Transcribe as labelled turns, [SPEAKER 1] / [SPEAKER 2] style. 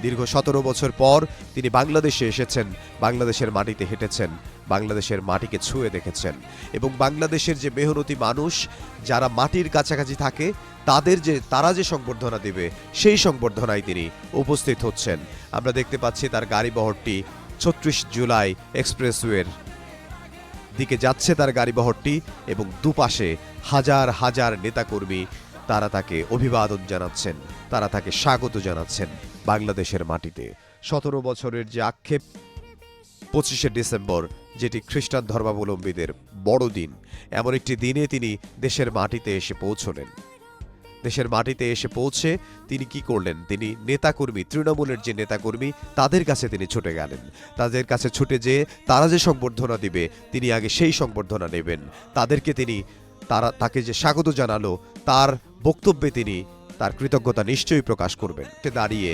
[SPEAKER 1] দীর্ঘ ১৭ বছর পর তিনি বাংলাদেশে এসেছেন, বাংলাদেশের মাটিতে হেঁটেছেন, বাংলাদেশের মাটিকে ছুঁয়ে দেখেছেন এবং বাংলাদেশের যে মেহনতি মানুষ যারা মাটির কাছাকাছি থাকে তারা যে সংবর্ধনা দেবে সেই সংবর্ধনায় তিনি উপস্থিত হচ্ছেন। আমরা দেখতে পাচ্ছি তার গাড়িবহরটি ৩৬ জুলাই এক্সপ্রেসওয়ের দিকে যাচ্ছে তার গাড়িবহরটি এবং দুপাশে হাজার হাজার নেতাকর্মী তারা তাকে অভিবাদন জানাচ্ছেন, তারা তাকে স্বাগত জানাচ্ছেন বাংলাদেশের মাটিতে। ১৭ বছরের যে আক্ষেপ, ২৫শে ডিসেম্বর যেটি খ্রিস্টান ধর্মাবলম্বীদের বড়দিন, এমন একটি দিনে তিনি দেশের মাটিতে এসে পৌঁছলেন। দেশের মাটিতে এসে পৌঁছে তিনি কি করলেন? তিনি নেতাকর্মী, তৃণমূলের যে নেতাকর্মী তাদের কাছে তিনি ছুটে গেলেন। তাদের কাছে ছুটে যেয়ে তারা যে সংবর্ধনা দিবে তিনি আগে সেই সংবর্ধনা নেবেন। তাকে যে স্বাগত জানালো তার বক্তব্যে তিনি তার কৃতজ্ঞতা নিশ্চয়ই প্রকাশ করবেন। দাঁড়িয়ে